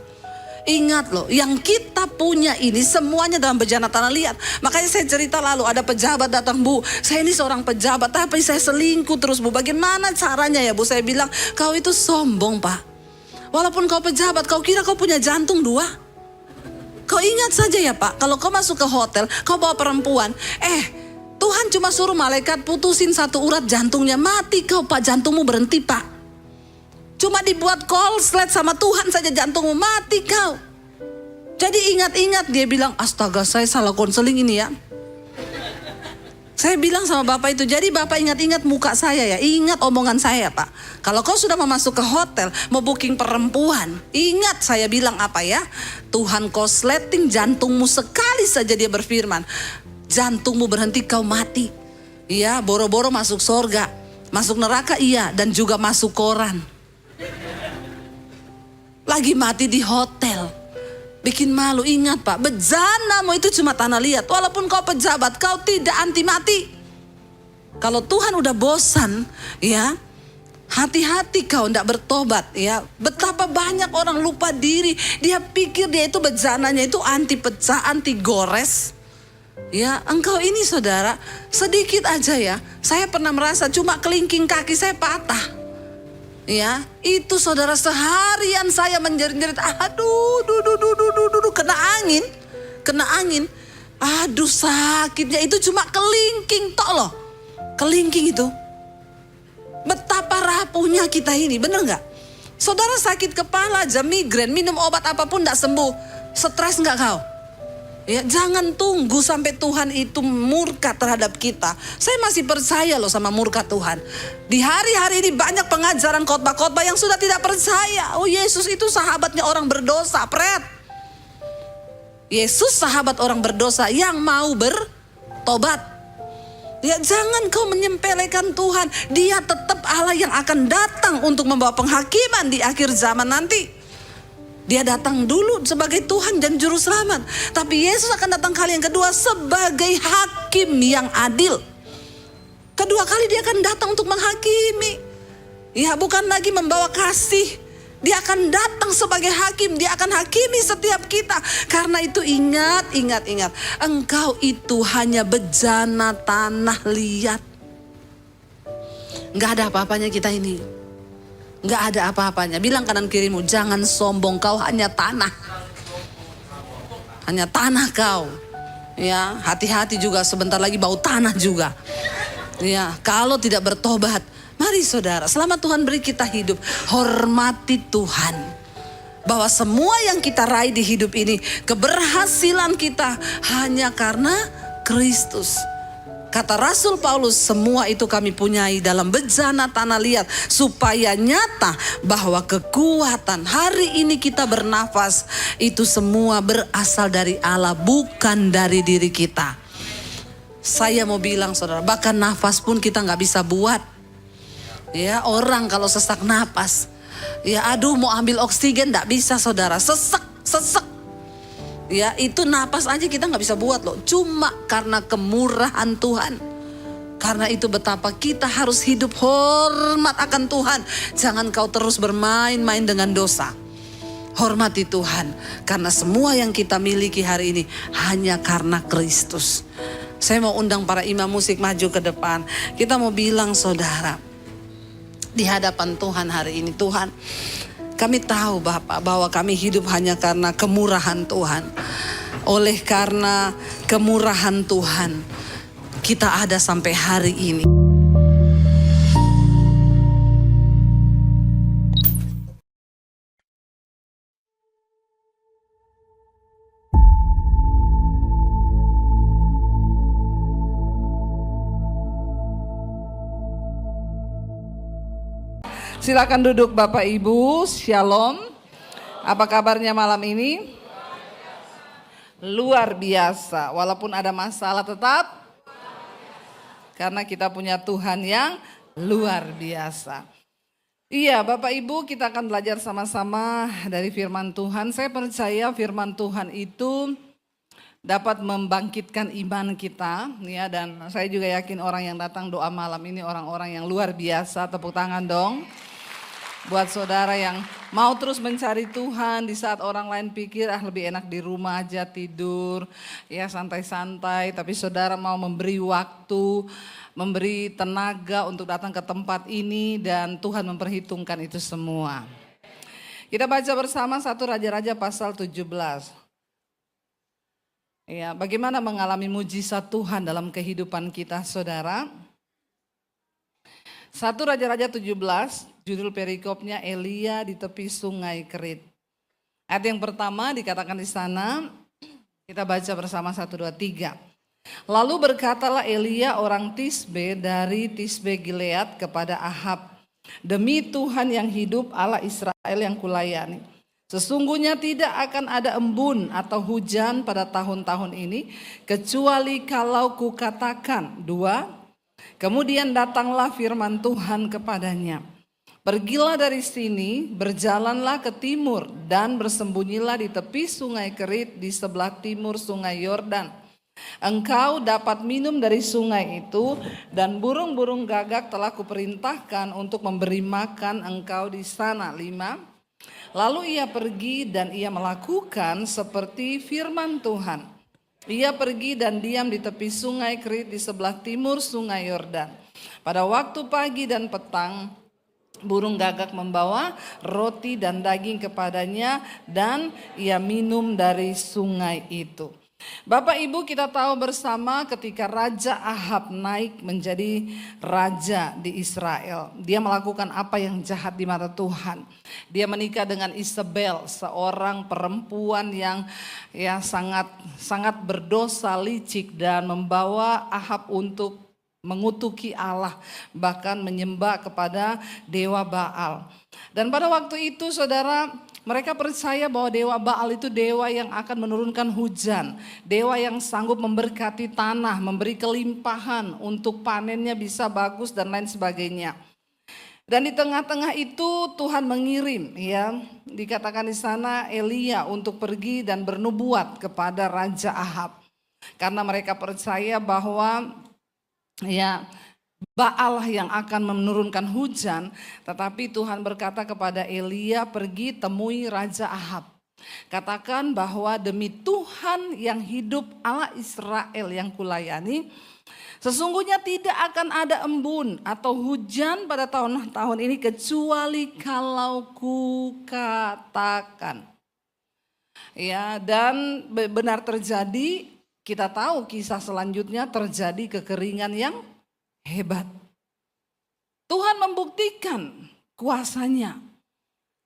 Ingat loh, yang kita punya ini semuanya dalam bejana tanah liat. Makanya saya cerita lalu ada pejabat datang, Bu, saya ini seorang pejabat tapi saya selingkuh terus, Bu. Bagaimana caranya ya, Bu? Saya bilang, kau itu sombong, Pak. Walaupun kau pejabat, kau kira kau punya jantung 2? Kau ingat saja ya, Pak, kalau kau masuk ke hotel, kau bawa perempuan, Tuhan cuma suruh malaikat putusin 1 urat jantungnya, mati kau, Pak, jantungmu berhenti, Pak. Cuma dibuat korslet sama Tuhan saja jantungmu mati kau. Jadi ingat-ingat, dia bilang, astaga saya salah konseling ini ya. Saya bilang sama Bapak itu, jadi Bapak ingat-ingat muka saya ya, ingat omongan saya Pak. Kalau kau sudah mau masuk ke hotel, mau booking perempuan, ingat saya bilang apa ya. Tuhan korsleting jantungmu sekali saja dia berfirman. Jantungmu berhenti kau mati. Iya, boro-boro masuk sorga. Masuk neraka iya, dan juga masuk koran. Lagi mati di hotel. Bikin malu. Ingat Pak, bejanamu itu cuma tanah liat. Walaupun kau pejabat, kau tidak anti mati. Kalau Tuhan udah bosan, ya, hati-hati kau tidak bertobat, ya. Betapa banyak orang lupa diri. Dia pikir dia itu bejananya itu anti pecah, anti gores. Ya, engkau ini saudara, sedikit aja ya. Saya pernah merasa cuma kelingking kaki saya patah. Ya, itu saudara seharian saya menjerit-jerit, aduh, kena angin, aduh sakitnya itu cuma kelingking tok loh, kelingking itu. Betapa rapuhnya kita ini, bener nggak? Saudara sakit kepala aja, migrain, minum obat apapun nggak sembuh, stres nggak kau? Ya, jangan tunggu sampai Tuhan itu murka terhadap kita. Saya masih percaya loh sama murka Tuhan. Di hari-hari ini banyak pengajaran khotbah-khotbah yang sudah tidak percaya. Oh, Yesus itu sahabatnya orang berdosa, pret. Yesus sahabat orang berdosa yang mau bertobat. Ya, jangan kau menyempelekan Tuhan. Dia tetap Allah yang akan datang untuk membawa penghakiman di akhir zaman nanti. Dia datang dulu sebagai Tuhan dan Juru Selamat. Tapi Yesus akan datang kali yang kedua sebagai hakim yang adil. Kedua kali dia akan datang untuk menghakimi. Ya, bukan lagi membawa kasih. Dia akan datang sebagai hakim. Dia akan hakimi setiap kita. Karena itu ingat. Engkau itu hanya bejana tanah liat. Gak ada apa-apanya kita ini. Gak ada apa-apanya. Bilang kanan kirimu, jangan sombong, kau hanya tanah. Hanya tanah kau. Ya, hati-hati juga, sebentar lagi bau tanah juga. Ya, kalau tidak bertobat, mari saudara, selama Tuhan beri kita hidup, hormati Tuhan. Bahwa semua yang kita raih di hidup ini, keberhasilan kita hanya karena Kristus. Kata Rasul Paulus, semua itu kami punyai dalam bejana tanah liat. Supaya nyata bahwa kekuatan hari ini kita bernafas. Itu semua berasal dari Allah, bukan dari diri kita. Saya mau bilang saudara, bahkan nafas pun kita gak bisa buat. Ya, orang kalau sesak napas, ya aduh mau ambil oksigen gak bisa saudara. Sesek. Ya, itu napas aja kita gak bisa buat loh. Cuma karena kemurahan Tuhan. Karena itu betapa kita harus hidup hormat akan Tuhan. Jangan kau terus bermain-main dengan dosa. Hormati Tuhan. Karena semua yang kita miliki hari ini hanya karena Kristus. Saya mau undang para imam musik maju ke depan. Kita mau bilang saudara, di hadapan Tuhan hari ini, Tuhan, kami tahu Bapak bahwa kami hidup hanya karena kemurahan Tuhan. Oleh karena kemurahan Tuhan, kita ada sampai hari ini. Silakan duduk Bapak Ibu, Shalom. Apa kabarnya malam ini? luar biasa. Walaupun ada masalah tetap, karena kita punya Tuhan yang luar biasa. Iya, Bapak Ibu, kita akan belajar sama-sama dari firman Tuhan. Saya percaya firman Tuhan itu dapat membangkitkan iman kita, ya, dan saya juga yakin orang yang datang doa malam ini orang-orang yang luar biasa. Tepuk tangan dong. Buat saudara yang mau terus mencari Tuhan di saat orang lain pikir lebih enak di rumah aja tidur, ya santai-santai, tapi saudara mau memberi waktu, memberi tenaga untuk datang ke tempat ini dan Tuhan memperhitungkan itu semua. Kita baca bersama 1 Raja-Raja pasal 17. Ya, bagaimana mengalami mujizat Tuhan dalam kehidupan kita, saudara? 1 Raja-Raja 17, judul perikopnya Elia di tepi sungai Kerit. Ayat yang pertama dikatakan di sana, kita baca bersama 1, 2, 3. Lalu berkatalah Elia orang Tisbe dari Tisbe Gilead kepada Ahab, demi Tuhan yang hidup Allah Israel yang kulayani, sesungguhnya tidak akan ada embun atau hujan pada tahun-tahun ini, kecuali kalau kukatakan. 2. Kemudian datanglah firman Tuhan kepadanya, pergilah dari sini, berjalanlah ke timur dan bersembunyilah di tepi sungai Kerit di sebelah timur sungai Yordan. Engkau dapat minum dari sungai itu dan burung-burung gagak telah kuperintahkan untuk memberi makan engkau di sana. 5. Lalu ia pergi dan ia melakukan seperti firman Tuhan. Ia pergi dan diam di tepi sungai Kerit di sebelah timur sungai Yordan. Pada waktu pagi dan petang, burung gagak membawa roti dan daging kepadanya dan ia minum dari sungai itu. Bapak Ibu, kita tahu bersama ketika Raja Ahab naik menjadi raja di Israel, dia melakukan apa yang jahat di mata Tuhan. Dia menikah dengan Isabel, seorang perempuan yang sangat berdosa, licik, dan membawa Ahab untuk mengutuki Allah, bahkan menyembah kepada dewa Baal. Dan pada waktu itu, saudara, mereka percaya bahwa dewa Baal itu dewa yang akan menurunkan hujan, dewa yang sanggup memberkati tanah, memberi kelimpahan untuk panennya bisa bagus dan lain sebagainya. Dan di tengah-tengah itu Tuhan mengirim, ya, dikatakan di sana Elia untuk pergi dan bernubuat kepada Raja Ahab. Karena mereka percaya bahwa ya Baal yang akan menurunkan hujan, tetapi Tuhan berkata kepada Elia, pergi temui Raja Ahab. Katakan bahwa demi Tuhan yang hidup Allah Israel yang kulayani, sesungguhnya tidak akan ada embun atau hujan pada tahun-tahun ini kecuali kalau kukatakan. Ya, dan benar terjadi, kita tahu kisah selanjutnya terjadi kekeringan yang hebat. Tuhan membuktikan kuasanya,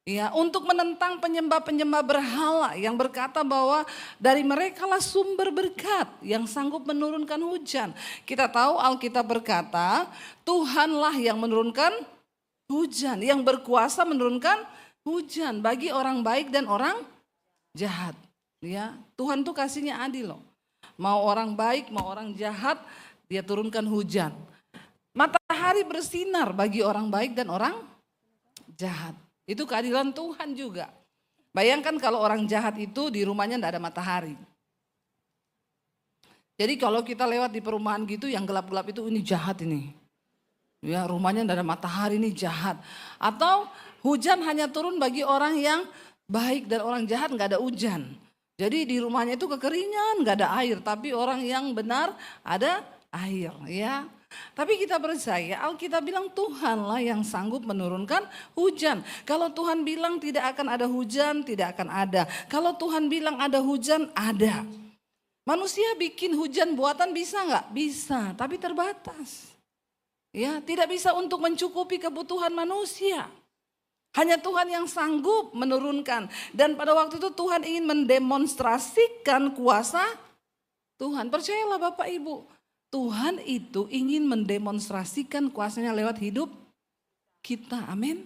ya, untuk menentang penyembah-penyembah berhala yang berkata bahwa dari merekalah sumber berkat yang sanggup menurunkan hujan. Kita tahu Alkitab berkata Tuhanlah yang menurunkan hujan, yang berkuasa menurunkan hujan bagi orang baik dan orang jahat. Ya, Tuhan tuh kasihnya adil loh. Mau orang baik, mau orang jahat, dia turunkan hujan. Matahari bersinar bagi orang baik dan orang jahat. Itu keadilan Tuhan juga. Bayangkan kalau orang jahat itu di rumahnya tidak ada matahari. Jadi kalau kita lewat di perumahan gitu yang gelap-gelap itu, ini jahat ini. Ya, rumahnya tidak ada matahari, ini jahat. Atau hujan hanya turun bagi orang yang baik dan orang jahat nggak ada hujan. Jadi di rumahnya itu kekeringan, nggak ada air. Tapi orang yang benar ada air, ya. Tapi kita percaya Alkitab bilang Tuhanlah yang sanggup menurunkan hujan. Kalau Tuhan bilang tidak akan ada hujan, tidak akan ada. Kalau Tuhan bilang ada hujan, ada. Manusia bikin hujan buatan bisa nggak? Bisa, tapi terbatas. Ya, tidak bisa untuk mencukupi kebutuhan manusia. Hanya Tuhan yang sanggup menurunkan. Dan pada waktu itu Tuhan ingin mendemonstrasikan kuasa Tuhan. Percayalah Bapak Ibu. Tuhan itu ingin mendemonstrasikan kuasanya lewat hidup kita, amin.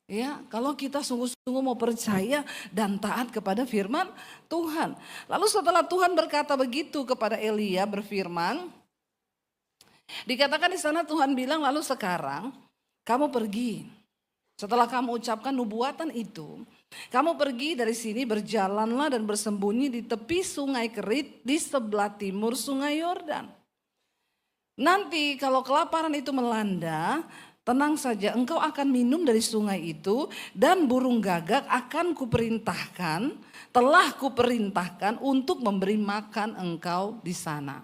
Ya, kalau kita sungguh-sungguh mau percaya dan taat kepada firman Tuhan. Lalu setelah Tuhan berkata begitu kepada Elia berfirman, dikatakan di sana Tuhan bilang, lalu sekarang kamu pergi. Setelah kamu ucapkan nubuatan itu, kamu pergi dari sini, berjalanlah dan bersembunyi di tepi sungai Kerit di sebelah timur sungai Yordan. Nanti kalau kelaparan itu melanda, tenang saja, engkau akan minum dari sungai itu dan burung gagak akan kuperintahkan, telah kuperintahkan untuk memberi makan engkau di sana.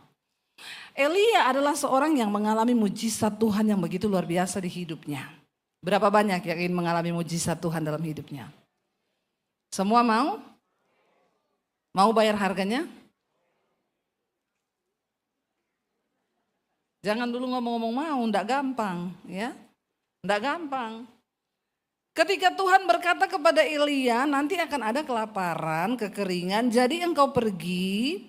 Elia adalah seorang yang mengalami mujizat Tuhan yang begitu luar biasa di hidupnya. Berapa banyak yang ingin mengalami mujizat Tuhan dalam hidupnya? Semua mau? Mau bayar harganya? Jangan dulu ngomong-ngomong mau, enggak gampang ya. Enggak gampang. Ketika Tuhan berkata kepada Elia, nanti akan ada kelaparan, kekeringan, jadi engkau pergi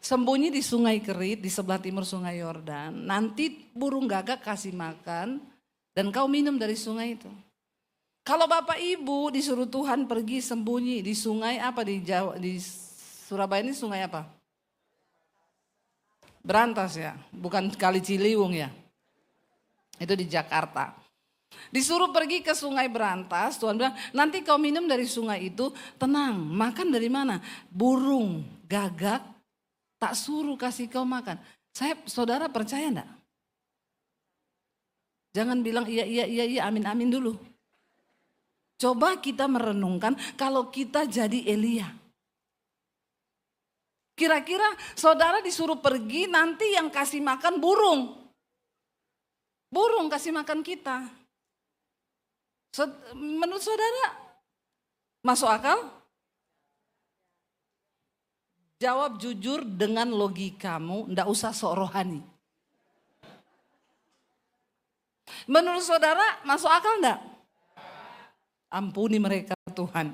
sembunyi di sungai Kerit di sebelah timur sungai Yordan. Nanti burung gagak kasih makan dan kau minum dari sungai itu. Kalau Bapak Ibu disuruh Tuhan pergi sembunyi di sungai apa di Jawa, di Surabaya ini sungai apa? Berantas ya, bukan Kali Ciliwung ya. Itu di Jakarta. Disuruh pergi ke sungai Berantas, Tuhan bilang nanti kau minum dari sungai itu, tenang, makan dari mana? Burung gagak tak suruh kasih kau makan. Saudara percaya enggak? Jangan bilang iya amin amin dulu. Coba kita merenungkan kalau kita jadi Elia. Kira-kira saudara disuruh pergi nanti yang kasih makan burung. Burung kasih makan kita. Menurut saudara masuk akal? Jawab jujur dengan logikamu, ndak usah sok rohani. Menurut saudara masuk akal enggak? Ampuni mereka Tuhan.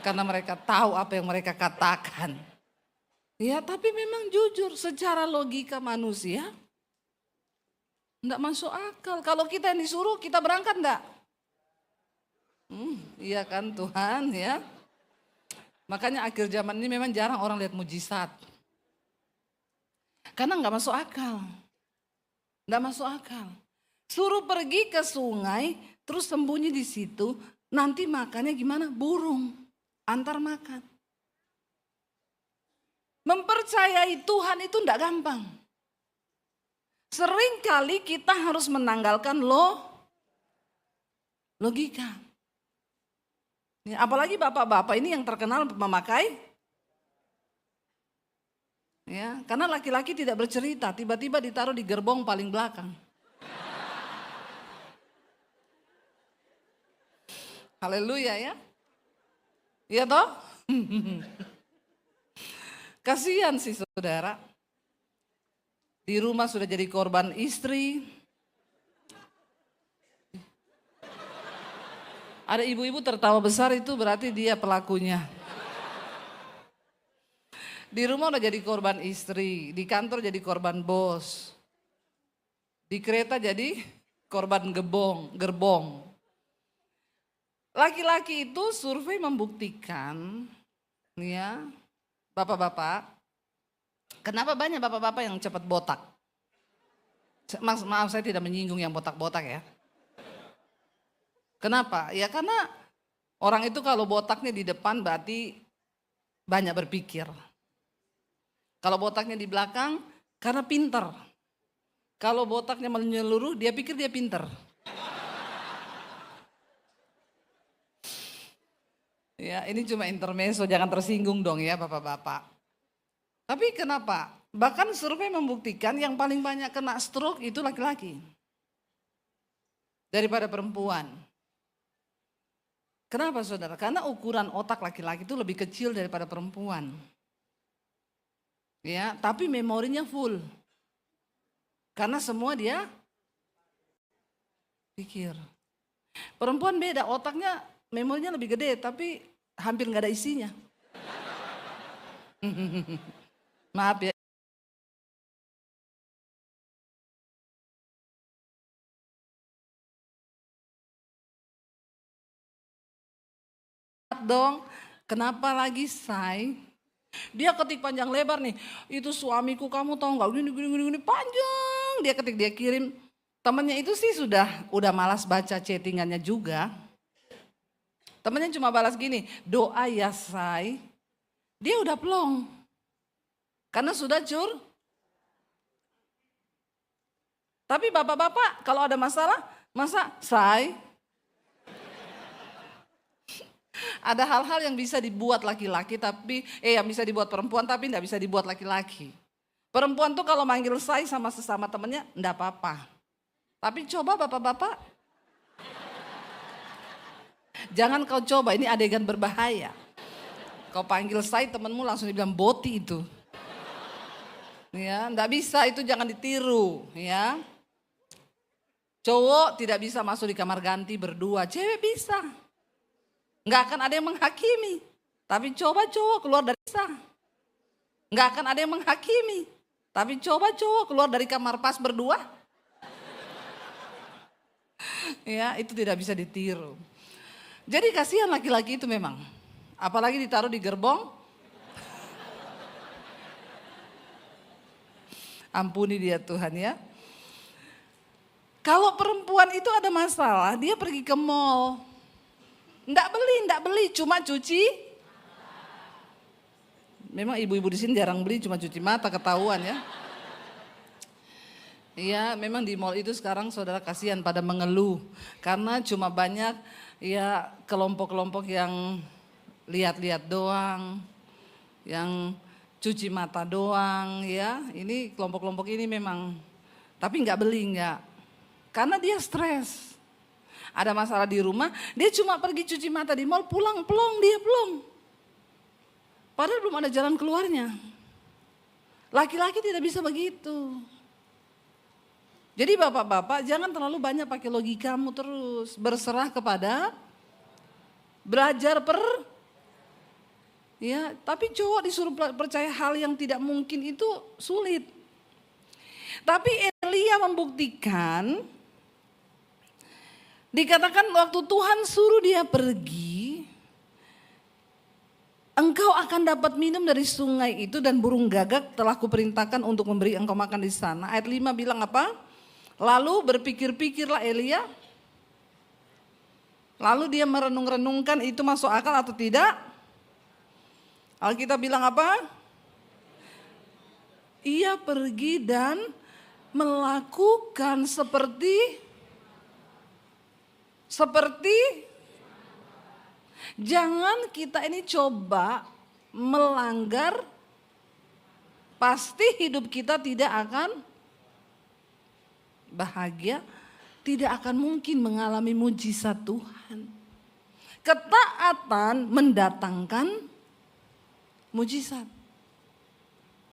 Karena mereka tahu apa yang mereka katakan. Ya tapi memang jujur secara logika manusia enggak masuk akal. Kalau kita yang disuruh kita berangkat enggak? Iya kan Tuhan ya. Makanya akhir zaman ini memang jarang orang lihat mujizat. Karena enggak masuk akal. Enggak masuk akal. Suruh pergi ke sungai terus sembunyi di situ. Nanti makannya gimana? Burung. Antar makan. Mempercayai Tuhan itu enggak gampang. Seringkali kita harus menanggalkan logika. Ya, apalagi bapak-bapak ini yang terkenal memakai. Ya, karena laki-laki tidak bercerita, tiba-tiba ditaruh di gerbong paling belakang. Haleluya ya. Iya toh? Kasihan sih saudara. Di rumah sudah jadi korban istri. Ada ibu-ibu tertawa besar itu berarti dia pelakunya. Di rumah udah jadi korban istri, di kantor jadi korban bos. Di kereta jadi korban gerbong. Laki-laki itu survei membuktikan ya, bapak-bapak, kenapa banyak bapak-bapak yang cepat botak? Maaf saya tidak menyinggung yang botak-botak ya. Kenapa? Ya karena orang itu kalau botaknya di depan berarti banyak berpikir. Kalau botaknya di belakang karena pinter. Kalau botaknya menyeluruh dia pikir dia pinter. Ya ini cuma intermezzo, jangan tersinggung dong ya bapak-bapak. Tapi kenapa? Bahkan survei membuktikan yang paling banyak kena stroke itu laki-laki. Daripada perempuan. Kenapa saudara? Karena ukuran otak laki-laki itu lebih kecil daripada perempuan. Ya, tapi memorinya full. Karena semua dia pikir. Perempuan beda, otaknya memorinya lebih gede tapi hampir nggak ada isinya. Maaf ya. dong. Kenapa lagi say? Dia ketik panjang lebar nih. Itu suamiku kamu tahu nggak? Gini panjang. Dia ketik, dia kirim. Temennya itu sih udah malas baca chattingannya juga. Temennya cuma balas gini, doa ya say. Dia udah plong. Karena sudah Tapi bapak-bapak kalau ada masalah, masa say? Ada hal-hal yang bisa dibuat laki-laki yang bisa dibuat perempuan tapi tidak bisa dibuat laki-laki. Perempuan tuh kalau manggil say sama sesama temennya enggak apa-apa. Tapi coba bapak-bapak, jangan kau coba, ini adegan berbahaya. Kau panggil say temenmu langsung dibilang boti itu. Ya, enggak bisa, itu jangan ditiru, ya. Cowok tidak bisa masuk di kamar ganti berdua, cewek bisa. Nggak akan ada yang menghakimi. Tapi coba cowok keluar dari sah. Nggak akan ada yang menghakimi. Tapi coba cowok keluar dari kamar pas berdua. Ya, itu tidak bisa ditiru. Jadi kasihan laki-laki itu memang. Apalagi ditaruh di gerbong. Ampuni dia Tuhan ya. Kalau perempuan itu ada masalah, dia pergi ke mall. Nggak beli, cuma cuci. Memang ibu-ibu di sini jarang beli, cuma cuci mata, ketahuan ya. Iya, memang di mall itu sekarang saudara kasihan pada mengeluh. Karena cuma banyak ya kelompok-kelompok yang lihat-lihat doang. Yang cuci mata doang ya. Ini kelompok-kelompok ini memang, tapi nggak beli, nggak. Karena dia stres. Ada masalah di rumah, dia cuma pergi cuci mata di mall, pulang plong, dia plong. Padahal belum ada jalan keluarnya. Laki-laki tidak bisa begitu. Jadi bapak-bapak jangan terlalu banyak pakai logikamu terus. Berserah kepada, belajar ya, tapi cowok disuruh percaya hal yang tidak mungkin itu sulit. Tapi Elia membuktikan, dikatakan waktu Tuhan suruh dia pergi, engkau akan dapat minum dari sungai itu dan burung gagak telah kuperintahkan untuk memberi engkau makan di sana. Ayat 5 bilang apa? Lalu berpikir-pikirlah Elia. Lalu dia merenung-renungkan itu masuk akal atau tidak. Alkitab bilang apa? Ia pergi dan melakukan seperti jangan kita ini coba melanggar, pasti hidup kita tidak akan bahagia, tidak akan mungkin mengalami mujizat Tuhan. Ketaatan mendatangkan mujizat.